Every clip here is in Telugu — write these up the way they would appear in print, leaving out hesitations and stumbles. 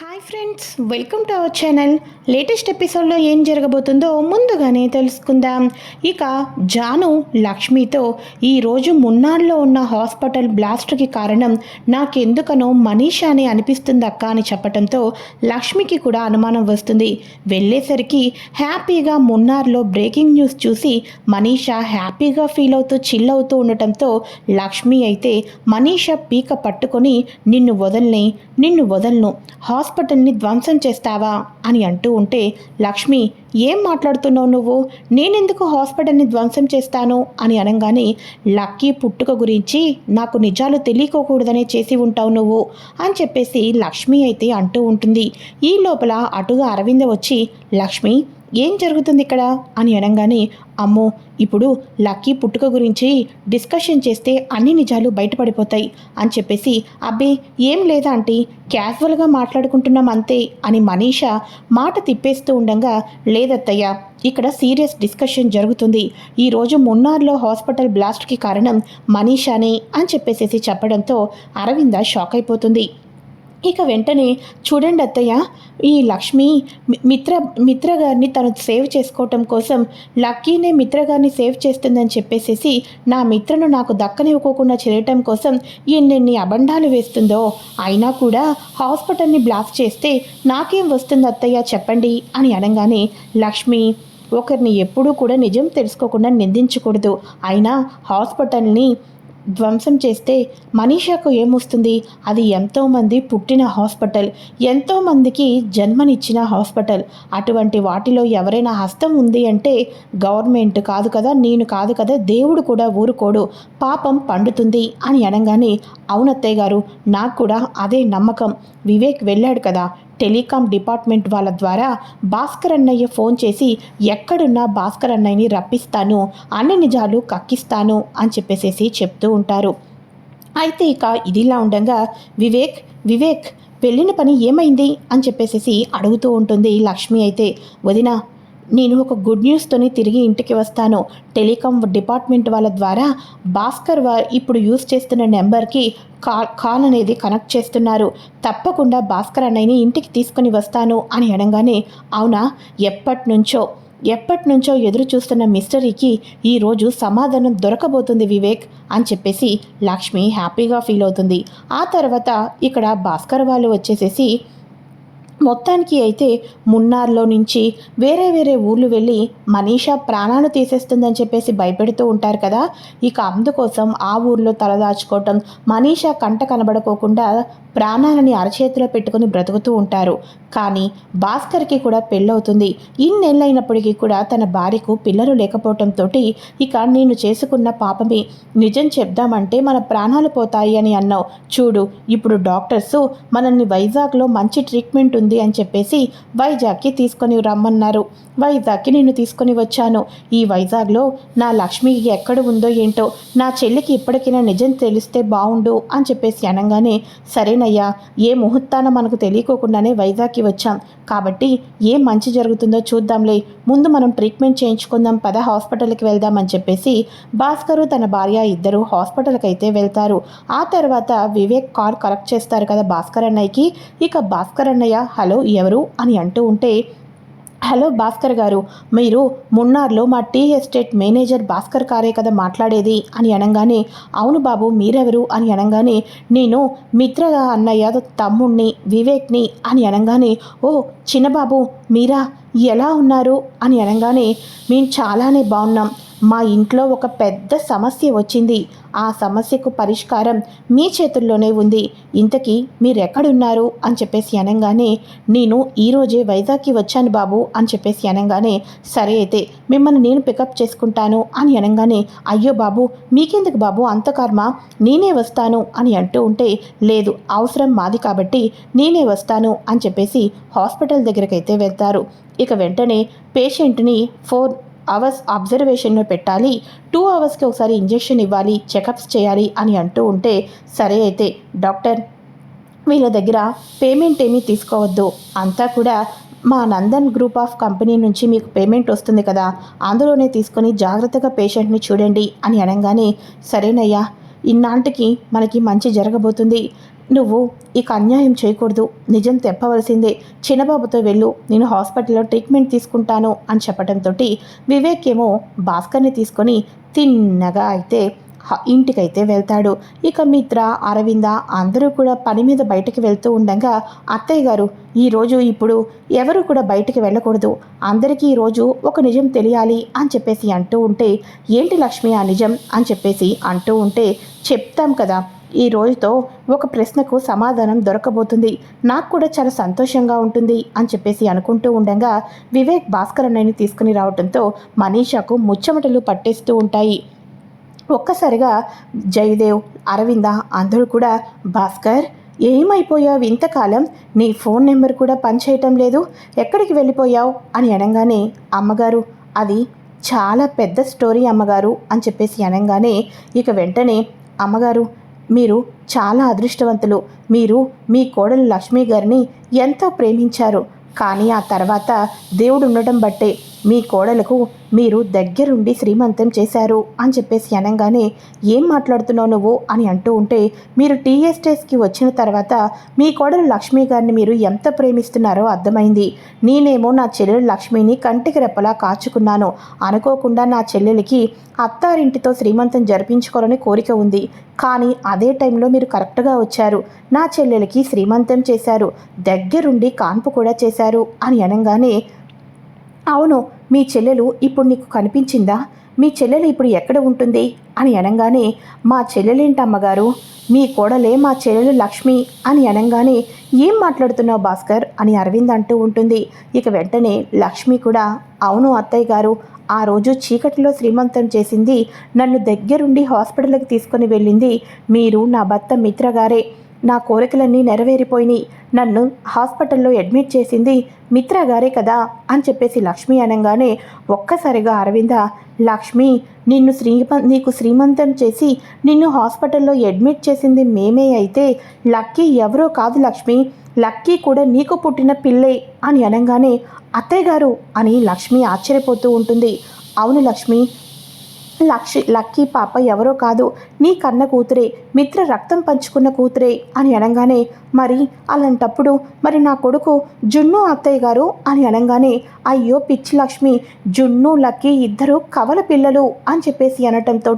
Hi friends, welcome to our channel. Latest ఎపిసోడ్లో ఏం జరగబోతుందో ముందుగానే తెలుసుకుందాం. ఇక జాను లక్ష్మితో ఈరోజు మున్నార్లో ఉన్న హాస్పిటల్ బ్లాస్ట్కి కారణం నాకెందుకనో మనీషా అని అనిపిస్తుంది అక్క అని చెప్పడంతో లక్ష్మికి కూడా అనుమానం వస్తుంది. వెళ్ళేసరికి హ్యాపీగా మున్నార్లో బ్రేకింగ్ న్యూస్ చూసి మనీషా హ్యాపీగా ఫీల్ అవుతూ చిల్ అవుతూ ఉండటంతో లక్ష్మి అయితే మనీషా పీక పట్టుకొని నిన్ను వదలను హాస్పిటల్ని ధ్వంసం చేస్తావా అని అంటూ ఉంటే లక్ష్మి, ఏం మాట్లాడుతున్నావు నువ్వు? నేనెందుకు హాస్పిటల్ని ధ్వంసం చేస్తాను అని అనగానే, లక్కీ పుట్టుక గురించి నాకు నిజాలు తెలియకోకూడదనే చేసి ఉంటావు నువ్వు అని చెప్పేసి లక్ష్మి అయితే అంటూ ఉంటుంది. ఈ లోపల అటుగా అరవింద వచ్చి, లక్ష్మి ఏం జరుగుతుంది ఇక్కడ అని అనగానే, అమ్మో ఇప్పుడు లక్కీ పుట్టుక గురించి డిస్కషన్ చేస్తే అన్ని నిజాలు బయటపడిపోతాయి అని చెప్పేసి, అబ్బే ఏం లేదా ఆంటీ, క్యాజువల్గా మాట్లాడుకుంటున్నాం అంతే అని మనీషా మాట తిప్పేస్తూ ఉండగా, లేదత్తయ్య ఇక్కడ సీరియస్ డిస్కషన్ జరుగుతుంది. ఈరోజు మున్నార్లో హాస్పిటల్ బ్లాస్ట్కి కారణం మనీషానే అని చెప్పేసి చెప్పడంతో అరవింద షాక్ అయిపోతుంది. ఇక వెంటనే, చూడండి అత్తయ్య, ఈ లక్ష్మి మిత్ర గారిని తను సేవ్ చేసుకోవటం కోసం లక్కీనే మిత్ర గారిని సేవ్ చేస్తుందని చెప్పేసేసి నా మిత్రను నాకు దక్కనివ్వకోకుండా చేయటం కోసం ఎన్నెన్ని అబండాలు వేస్తుందో, అయినా కూడా హాస్పిటల్ని బ్లాస్ట్ చేస్తే నాకేం వస్తుంది అత్తయ్య చెప్పండి అని అనగానే, లక్ష్మి ఒకరిని ఎప్పుడూ కూడా నిజం తెలుసుకోకుండా నిందించకూడదు. అయినా హాస్పిటల్ని ధ్వంసం చేస్తే మనీషాకు ఏమొస్తుంది? అది ఎంతోమంది పుట్టిన హాస్పిటల్, ఎంతోమందికి జన్మనిచ్చిన హాస్పిటల్. అటువంటి వాటిలో ఎవరైనా హస్తం ఉంది అంటే గవర్నమెంట్ కాదు కదా, నేను కాదు కదా, దేవుడు కూడా ఊరుకోడు, పాపం పండుతుంది అని అనగానే, అవునత్తయ్య గారు, నాకు కూడా అదే నమ్మకం. వివేక్ వెళ్ళాడు కదా, టెలికాం డిపార్ట్మెంట్ వాళ్ళ ద్వారా భాస్కర్ అన్నయ్య ఫోన్ చేసి ఎక్కడున్నా భాస్కర్ అన్నయ్యని రప్పిస్తాను, అన్ని నిజాలు కక్కిస్తాను అని చెప్పేసి చెప్తూ ఉంటారు. అయితే ఇక ఇదిలా ఉండగా వివేక్ వెళ్ళిన పని ఏమైంది అని చెప్పేసి అడుగుతూ ఉంటుంది లక్ష్మి. అయితే, వదిన, నేను ఒక గుడ్ న్యూస్తోని తిరిగి ఇంటికి వస్తాను. టెలికాం డిపార్ట్మెంట్ వాళ్ళ ద్వారా భాస్కర్ ఇప్పుడు యూజ్ చేస్తున్న నెంబర్కి కాల్ అనేది కనెక్ట్ చేస్తున్నారు. తప్పకుండా భాస్కర్ అన్నయ్యని ఇంటికి తీసుకొని వస్తాను అని అనగానే, అవునా, ఎప్పటి నుంచో ఎదురు చూస్తున్న మిస్టరీకి ఈరోజు సమాధానం దొరకబోతుంది వివేక్ అని చెప్పేసి లక్ష్మి హ్యాపీగా ఫీల్ అవుతుంది. ఆ తర్వాత ఇక్కడ భాస్కర్ వాళ్ళు వచ్చేసేసి మొత్తానికి అయితే మున్నార్లో నుంచి వేరే ఊర్లు వెళ్ళి మనీషా ప్రాణాలు తీసేస్తుందని చెప్పేసి భయపెడుతూ ఉంటారు కదా. ఇక అందుకోసం ఆ ఊర్లో తలదాచుకోవటం, మనీషా కంట కనబడుకోకుండా ప్రాణాలని అరచేతిలో పెట్టుకుని బ్రతుకుతూ ఉంటారు. కానీ భాస్కర్కి కూడా పెళ్ళవుతుంది. ఇన్నేళ్ళైనప్పటికీ కూడా తన భార్యకు పిల్లలు లేకపోవటంతో ఇక నేను చేసుకున్న పాపమే, నిజం చెప్దామంటే మన ప్రాణాలు పోతాయి అని అన్నావు చూడు, ఇప్పుడు డాక్టర్సు మనల్ని వైజాగ్లో మంచి ట్రీట్మెంట్ ఉంది అని చెప్పేసి వైజాగ్కి తీసుకొని రమ్మన్నారు. వైజాగ్కి నేను తీసుకొని వచ్చాను. ఈ వైజాగ్లో నా లక్ష్మి ఎక్కడ ఉందో ఏంటో, నా చెల్లికి ఇప్పటికైనా నిజం తెలిస్తే బాగుండు అని చెప్పేసి అనగానే, సరేనయ్యా, ఏ ముహూర్తాన మనకు తెలియకోకుండానే వైజాగ్కి వచ్చాం కాబట్టి ఏం మంచి జరుగుతుందో చూద్దాంలే, ముందు మనం ట్రీట్మెంట్ చేయించుకుందాం, పద హాస్పిటల్కి వెళ్దామని చెప్పేసి భాస్కరు తన భార్య ఇద్దరు హాస్పిటల్కి అయితే వెళ్తారు. ఆ తర్వాత వివేక్ కాల్ కలెక్ట్ చేస్తారు కదా భాస్కర్ అన్నయ్యకి. ఇక భాస్కర్ అన్నయ్య, హలో ఎవరు అని అంటూ ఉంటే, హలో భాస్కర్ గారు, మీరు మున్నార్లో మా టీ ఎస్టేట్ మేనేజర్ భాస్కర్ గారే కదా మాట్లాడేది అని అనగానే, అవును బాబు, మీరెవరు అని అనగానే, నేను మిత్ర అన్నయ్య తమ్ముణ్ణి వివేక్ని అని అనగానే, ఓ చిన్నబాబు మీరా, ఎలా ఉన్నారు అని అనగానే, మేము చాలానే బాగున్నాం. మా ఇంట్లో ఒక పెద్ద సమస్య వచ్చింది. ఆ సమస్యకు పరిష్కారం మీ చేతుల్లోనే ఉంది. ఇంతకీ మీరెక్కడున్నారు అని చెప్పేసి అనగానే, నేను ఈరోజే వైజాగ్కి వచ్చాను బాబు అని చెప్పేసి అనగానే, సరే అయితే మిమ్మల్ని నేను పికప్ చేసుకుంటాను అని అనగానే, అయ్యో బాబు, మీకెందుకు బాబు అంత కర్మ, నేనే వస్తాను అని అంటూ ఉంటే, లేదు, అవసరం మాది కాబట్టి నేనే వస్తాను అని చెప్పేసి హాస్పిటల్ దగ్గరకైతే వెళ్తారు. ఇక వెంటనే పేషెంట్ని 4 అవర్స్ అబ్జర్వేషన్లో పెట్టాలి, 2 అవర్స్కి ఒకసారి ఇంజెక్షన్ ఇవ్వాలి, చెకప్స్ చేయాలి అని అంటూ ఉంటే, సరే అయితే డాక్టర్, వీళ్ళ దగ్గర పేమెంట్ ఏమీ తీసుకోవద్దు, అంతా కూడా మా నందన్ గ్రూప్ ఆఫ్ కంపెనీ నుంచి మీకు పేమెంట్ వస్తుంది కదా, అందులోనే తీసుకొని జాగ్రత్తగా పేషెంట్ని చూడండి అని అనగానే, సరేనయ్యా, ఇన్నాళ్ళకి మనకి మంచి జరగబోతుంది, నువ్వు ఇక అన్యాయం చేయకూడదు, నిజం తెప్పవలసిందే, చిన్నబాబుతో వెళ్ళు, నేను హాస్పిటల్లో ట్రీట్మెంట్ తీసుకుంటాను అని చెప్పడంతో వివేక్ ఏమో భాస్కర్ని తీసుకొని తిన్నగా అయితే ఇంటికైతే వెళ్తాడు. ఇక మిత్ర, అరవింద అందరూ కూడా పని మీద బయటకు వెళ్తూ ఉండగా అత్తయ్య గారు ఈరోజు ఇప్పుడు ఎవరు కూడా బయటికి వెళ్ళకూడదు, అందరికీ ఈరోజు ఒక నిజం తెలియాలి అని చెప్పేసి అంటూ ఉంటే, ఏంటి లక్ష్మి ఆ నిజం అని చెప్పేసి అంటూ ఉంటే, చెప్తాం కదా, ఈ రోజుతో ఒక ప్రశ్నకు సమాధానం దొరకబోతుంది, నాకు కూడా చాలా సంతోషంగా ఉంటుంది అని చెప్పేసి అనుకుంటూ ఉండగా వివేక్ భాస్కర్ అన్నయ్యని తీసుకుని రావడంతో మనీషాకు ముచ్చమటలు పట్టేస్తూ ఉంటాయి. ఒక్కసారిగా జయదేవ్, అరవింద అందరూ కూడా భాస్కర్ ఏమైపోయావు ఇంతకాలం, నీ ఫోన్ నెంబర్ కూడా పనిచేయటం లేదు, ఎక్కడికి వెళ్ళిపోయావు అని అనగానే అమ్మగారు అది చాలా పెద్ద స్టోరీ అమ్మగారు అని చెప్పేసి అనగానే ఇక వెంటనే అమ్మగారు మీరు చాలా అదృష్టవంతులు, మీరు మీ కోడలు లక్ష్మి గారిని ఎంతో ప్రేమించారు, కానీ ఆ తర్వాత దేవుడు ఉండటం బట్టే మీ కోడలకు మీరు దగ్గరుండి శ్రీమంతం చేశారు అని చెప్పేసి అనగానే ఏం మాట్లాడుతున్నావు నువ్వు అని అంటూ ఉంటే, మీరు టీఎస్టేస్కి వచ్చిన తర్వాత మీ కోడలు లక్ష్మి గారిని మీరు ఎంత ప్రేమిస్తున్నారో అర్థమైంది, నేనేమో నా చెల్లెలు లక్ష్మిని కంటికి రెప్పలా కాచుకున్నాను, అనుకోకుండా నా చెల్లెలికి అత్తారింటితో శ్రీమంతం జరిపించుకోవాలని కోరిక ఉంది, కానీ అదే టైంలో మీరు కరెక్ట్గా వచ్చారు, నా చెల్లెలికి శ్రీమంతం చేశారు, దగ్గరుండి కాన్పు కూడా చేశారు అని అనగానే అవును, మీ చెల్లెలు ఇప్పుడు నీకు కనిపించిందా, మీ చెల్లెలు ఇప్పుడు ఎక్కడ ఉంటుంది అని అనగానే మా చెల్లెలేంటమ్మగారు, మీ కోడలే మా చెల్లెలు లక్ష్మి అని అనగానే ఏం మాట్లాడుతున్నావు భాస్కర్ అని అరవింద్ అంటూ ఉంటుంది. ఇక వెంటనే లక్ష్మి కూడా అవును అత్తయ్య గారు, ఆ రోజు చీకటిలో శ్రీమంతం చేసింది, నన్ను దగ్గరుండి హాస్పిటల్కి తీసుకొని వెళ్ళింది మీరు నా భర్త మిత్ర గారే, నా కోరికలన్నీ నెరవేరిపోయినాయి, నన్ను హాస్పిటల్లో అడ్మిట్ చేసింది మిత్ర గారే కదా అని చెప్పేసి లక్ష్మి అనగానే ఒక్కసారిగా అరవింద లక్ష్మి నీకు శ్రీమంతం చేసి నిన్ను హాస్పిటల్లో అడ్మిట్ చేసింది మేమే అయితే లక్కీ ఎవరో కాదు లక్ష్మి, లక్కీ కూడా నీకు పుట్టిన పిల్లే అని అనగానే అత్తయ్య గారు అని లక్ష్మి ఆశ్చర్యపోతూ ఉంటుంది. అవును లక్ష్మి, లక్కీ పాప ఎవరో కాదు, నీ కన్న కూతురే, మిత్ర రక్తం పంచుకున్న కూతురే అని అనగానే మరి అలాంటప్పుడు మరి నా కొడుకు జున్ను అత్తయ్య గారు అని అనగానే అయ్యో పిచ్చి లక్ష్మి, జున్ను లక్కీ ఇద్దరు కవల పిల్లలు అని చెప్పేసి అనటంతో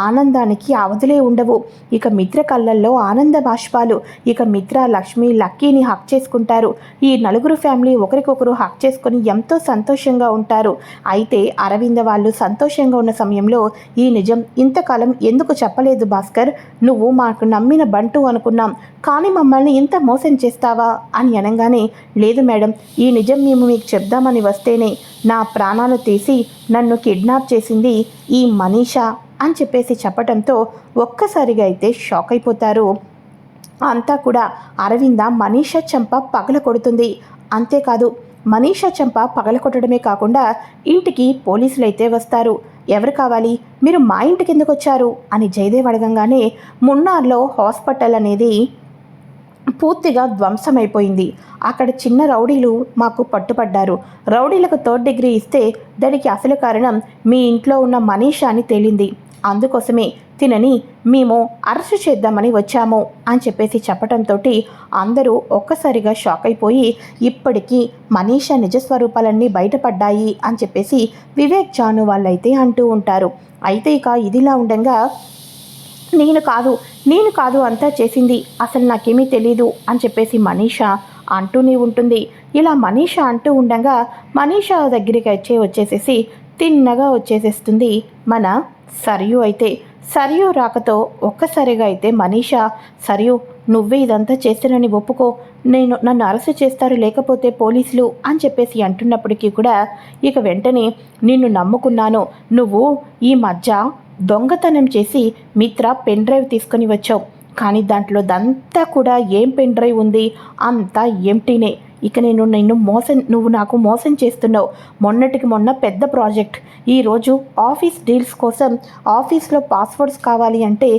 ఆనందానికి అవధులే ఉండవు. ఇక మిత్ర కళ్ళల్లో ఆనంద బాష్పాలు. ఇక మిత్ర లక్ష్మి లక్కీని హక్ చేసుకుంటారు. ఈ నలుగురు ఫ్యామిలీ ఒకరికొకరు హక్ చేసుకొని ఎంతో సంతోషంగా ఉంటారు. అయితే అరవింద వాళ్ళు సంతోషంగా ఉన్న సమయంలో ఈ నిజం ఇంతకాలం ఎందుకు చెప్పలేదు భాస్కర్, నువ్వు మాకు నమ్మిన బంటు అనుకున్నాం, కానీ మమ్మల్ని ఇంత మోసం చేస్తావా అని అనగానే లేదు మేడం, ఈ నిజం మేము మీకు చెప్దామని వస్తేనే నా ప్రాణాలు తీసి నన్ను కిడ్నాప్ చేసింది ఈ మనీషా అని చెప్పేసి చెప్పడంతో ఒక్కసారిగా అయితే షాక్ అయిపోతారు అంతా కూడా. అరవింద మనీషా చెంప పగల కొడుతుంది. అంతేకాదు మనీషా చెంప పగలకొట్టడమే కాకుండా ఇంటికి పోలీసులు అయితే వస్తారు. ఎవరు కావాలి, మీరు మా ఇంటికి ఎందుకు వచ్చారు అని జయదేవ్ అడగంగానే మున్నార్లో హాస్పిటల్ అనేది పూర్తిగా ధ్వంసమైపోయింది, అక్కడ చిన్న రౌడీలు మాకు పట్టుపడ్డారు, రౌడీలకు 3rd డిగ్రీ ఇస్తే దానికి అసలు కారణం మీ ఇంట్లో ఉన్న మనీషా అని తేలింది, అందుకోసమే తినని మేము అరెస్ట్ చేద్దామని వచ్చాము అని చెప్పేసి చెప్పడంతో అందరూ ఒక్కసారిగా షాక్ అయిపోయి ఇప్పటికీ మనీషా నిజస్వరూపాలన్నీ బయటపడ్డాయి అని చెప్పేసి వివేక్ జాను వాళ్ళైతే అంటూ ఉంటారు. అయితే ఇక ఇదిలా ఉండగా నేను కాదు అంతా చేసింది, అసలు నాకేమీ తెలీదు అని చెప్పేసి మనీషా అంటూనే ఉంటుంది. ఇలా మనీషా అంటూ ఉండగా మనీషా దగ్గరికి వచ్చేసేసి తిన్నగా వచ్చేసేస్తుంది మన సరియు. అయితే సరియు రాకతో ఒక్కసారిగా అయితే మనీషా సరియు నువ్వే ఇదంతా చేస్తానని ఒప్పుకో, నన్ను అరెస్ట్ చేస్తారు లేకపోతే పోలీసులు అని చెప్పేసి అంటున్నప్పటికీ కూడా ఇక వెంటనే నిన్ను నమ్ముకున్నాను, నువ్వు ఈ మధ్య దొంగతనం చేసి మిత్ర పెన్ డ్రైవ్ తీసుకొని వచ్చావు, కానీ దాంట్లో దంతా కూడా ఏం పెన్ డ్రైవ్ ఉంది, అంతా ఎంటీనే, ఇక నువ్వు నాకు మోసం చేస్తున్నావు, మొన్నటికి మొన్న పెద్ద ప్రాజెక్ట్, ఈరోజు ఆఫీస్ డీల్స్ కోసం ఆఫీస్లో పాస్వర్డ్స్ కావాలి అంటే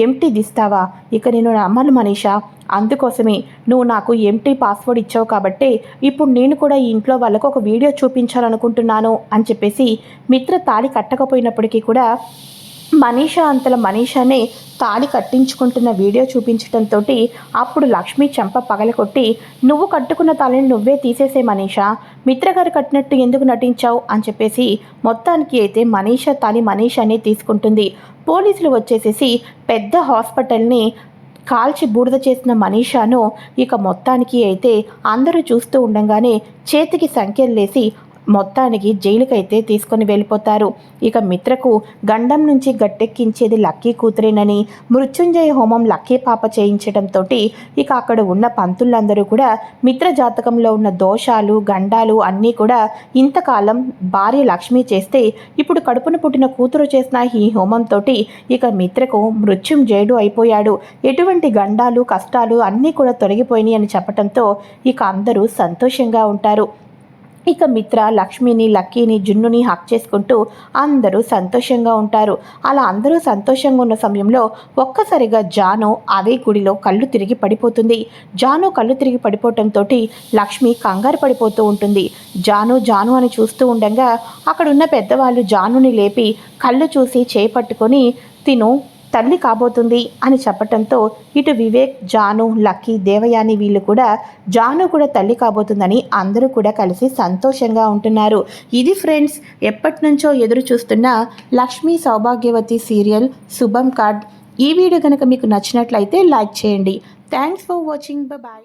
ఎంటీ దిస్తావా, ఇక నేను నమ్మను మనీషా, అందుకోసమే నువ్వు నాకు ఎంటీ పాస్వర్డ్ ఇచ్చావు కాబట్టి ఇప్పుడు నేను కూడా ఈ ఇంట్లో వాళ్ళకు ఒక వీడియో చూపించాలనుకుంటున్నాను అని చెప్పేసి మిత్ర తాళి కట్టకపోయినప్పటికీ కూడా మనీషా అంతల మనీషానే తాళి కట్టించుకుంటున్న వీడియో చూపించడంతో అప్పుడు లక్ష్మి చెంప పగలకొట్టి, నువ్వు కట్టుకున్న తాళిని నువ్వే తీసేసే మనీషా, మిత్రగారు కట్టినట్టు ఎందుకు నటించావు అని చెప్పేసి మొత్తానికి అయితే మనీషా తాళి మనీషానే తీసుకుంటుంది. పోలీసులు వచ్చేసేసి పెద్ద హాస్పిటల్ని కాల్చి బూడిద చేసిన మనీషాను ఇక మొత్తానికి అయితే అందరూ చూస్తూ ఉండగానే చేతికి సంఖ్యలేసి మొత్తానికి జైలుకైతే తీసుకొని వెళ్ళిపోతారు. ఇక మిత్రకు గండం నుంచి గట్టెక్కించేది లక్కీ కూతురేనని మృత్యుంజయ హోమం లక్కీ పాప చేయించడంతో ఇక అక్కడ ఉన్న పంతులందరూ కూడా మిత్ర జాతకంలో ఉన్న దోషాలు గండాలు అన్నీ కూడా ఇంతకాలం భార్య లక్ష్మి చేస్తే ఇప్పుడు కడుపున పుట్టిన కూతురు చేసిన ఈ హోమంతో ఇక మిత్రకు మృత్యుంజయుడు అయిపోయాడు, ఎటువంటి గండాలు కష్టాలు అన్నీ కూడా తొలగిపోయినాయి అని చెప్పడంతో ఇక అందరూ సంతోషంగా ఉంటారు. ఇక మిత్ర లక్ష్మిని లక్కీని జున్నుని హక్ చేసుకుంటూ అందరూ సంతోషంగా ఉంటారు. అలా అందరూ సంతోషంగా ఉన్న సమయంలో ఒక్కసారిగా జాను అదే గుడిలో కళ్ళు తిరిగి పడిపోతుంది. జాను కళ్ళు తిరిగి పడిపోవటంతో లక్ష్మి కంగారు పడిపోతూ ఉంటుంది. జాను జాను అని చూస్తూ ఉండగా అక్కడున్న పెద్దవాళ్ళు జానుని లేపి కళ్ళు చూసి చేపట్టుకొని తిను తల్లి కాబోతుంది అని చెప్పటంతో ఇటు వివేక్ జాను లక్కీ దేవయాని వీళ్ళు కూడా జాను కూడా తల్లి కాబోతుందని అందరూ కూడా కలిసి సంతోషంగా ఉంటున్నారు. ఇది ఫ్రెండ్స్, ఎప్పటి నుంచో ఎదురు చూస్తున్న లక్ష్మీ సౌభాగ్యవతి సీరియల్ శుభం కార్డ్. ఈ వీడియో కనుక మీకు నచ్చినట్లయితే లైక్ చేయండి. Thanks for watching. బాయ్.